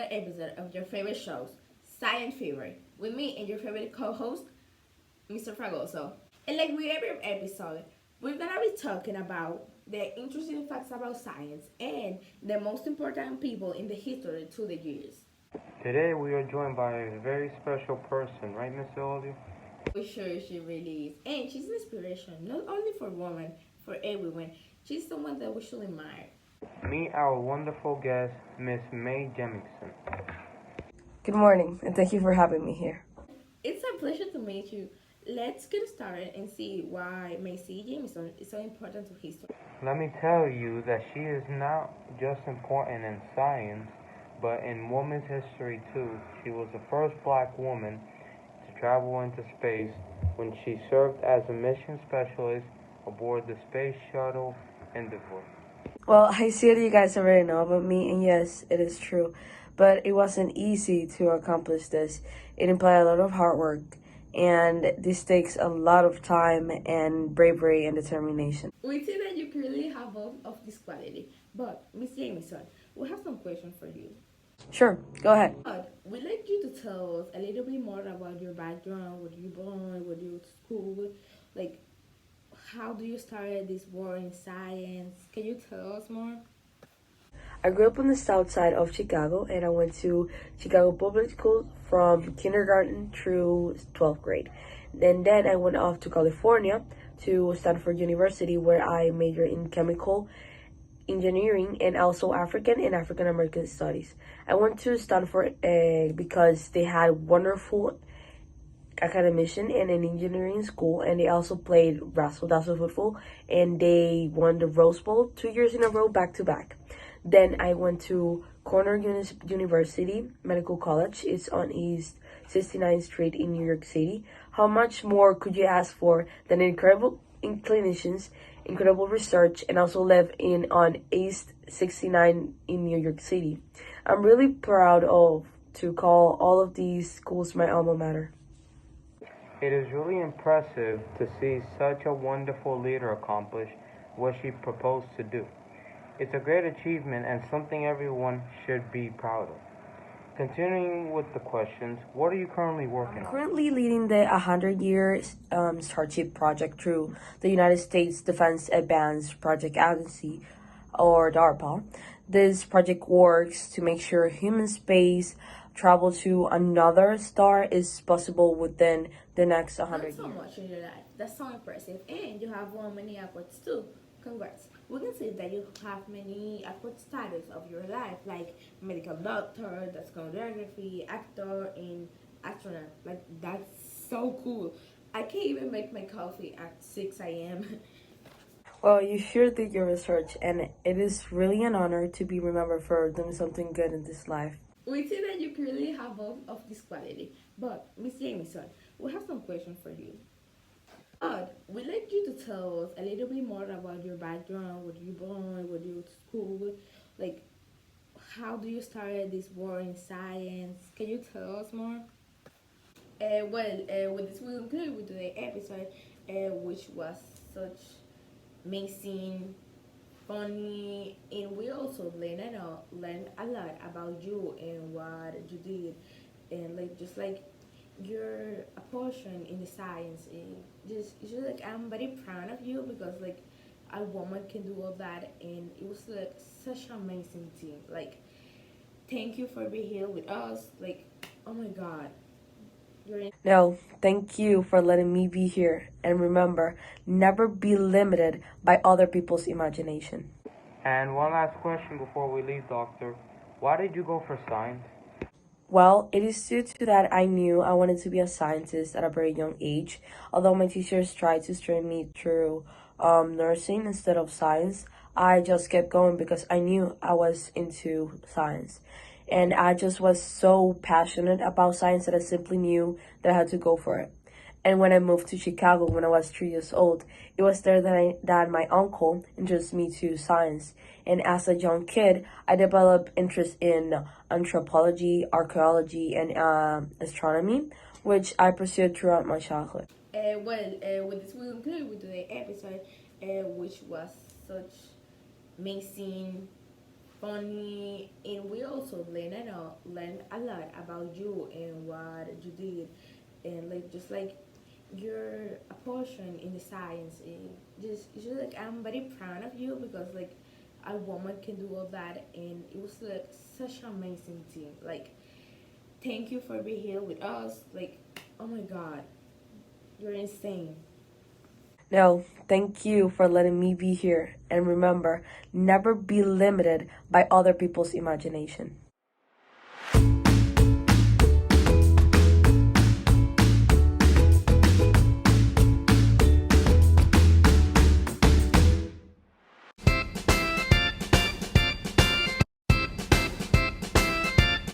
another episode of your favorite shows, Science Fever, with me and your favorite co-host, Mr. Fragoso. And like with every episode, we're gonna be talking about the interesting facts about science and the most important people in the history through the years. Today we are joined by a very special person, right, Mr. Olio? For sure, she really is. And she's an inspiration, not only for women, for everyone. She's someone that we should admire. Meet our wonderful guest, Miss May Jemingson. Good morning, and thank you for having me here. It's a pleasure to meet you. Let's get started and see why Macy Jameson is so important to history. Let me tell you that she is not just important in science, but in women's history too. She was the first black woman to travel into space when she served as a mission specialist aboard the Space Shuttle Endeavour. Well, I see that you guys already know about me, and yes, it is true. But it wasn't easy to accomplish this. It implied a lot of hard work, and this takes a lot of time and bravery and determination. We see that you clearly have all of this quality, but Miss Jameson, we have some questions for you. Sure, go ahead. But we'd like you to tell us a little bit more about your background, where you born, where you went to school, like how do you start this work in science? Can you tell us more? I grew up on the south side of Chicago, and I went to Chicago Public School from kindergarten through 12th grade. And then I went off to California to Stanford University, where I majored in chemical engineering and also African and African American studies. I went to Stanford because they had wonderful academician and an engineering school, and they also played Razzle Dazzle football, and they won the Rose Bowl 2 years in a row back to back. Then I went to Cornell University Medical College. It's on East 69th Street in New York City. How much more could you ask for than incredible clinicians, incredible research, and also live in on East 69 in New York City? I'm really proud of to call all of these schools my alma mater. It is really impressive to see such a wonderful leader accomplish what she proposed to do. It's a great achievement and something everyone should be proud of. Continuing with the questions, what are you currently working I'm on? currently leading the 100-year Starship project through the United States Defense Advanced Project Agency, or DARPA. This project works to make sure human space travel to another star is possible within the next 100 Not so years. much in your life. That's so impressive. And you have won many awards too. Congrats. We can see that you have many award status of your life, like medical doctor, that's choreography, actor, and astronaut. Like, that's so cool. I can't even make my coffee at 6 a.m. Well, you sure did your research, and it is really an honor to be remembered for doing something good in this life. We see that you clearly have all of this quality. But, Miss Jameson, we have some questions for you. But we'd like you to tell us a little bit more about your background, where you born, where you went to school, like how do you start this work in science? Can you tell us more? With this we conclude with today's episode, which was such amazing, funny, and we also learn a lot about you and what you did, and like just like your portion in the science. And just like I'm very proud of you because like a woman can do all that, and it was like such an amazing team. Like, thank you for being here with us. Like, oh my God, you're in. No, thank you for letting me be here. And remember, never be limited by other people's imagination. And one last question before we leave, Doctor. Why did you go for science? Well, it is due to that I knew I wanted to be a scientist at a very young age. Although my teachers tried to steer me through nursing instead of science, I just kept going because I knew I was into science. And I just was so passionate about science that I simply knew that I had to go for it. And when I moved to Chicago when I was 3 years old, it was there that my uncle introduced me to science. And as a young kid, I developed interest in anthropology, archaeology, and astronomy, which I pursued throughout my childhood. With this we conclude with today's episode, which was such amazing, funny, and we also learn a lot about you and what you did, and like just like your portion in the science. Just like I'm very proud of you because like a woman can do all that, and it was like such an amazing team. Like thank you for being here with us. Like oh my God, you're insane. No, thank you for letting me be here. And remember, never be limited by other people's imagination.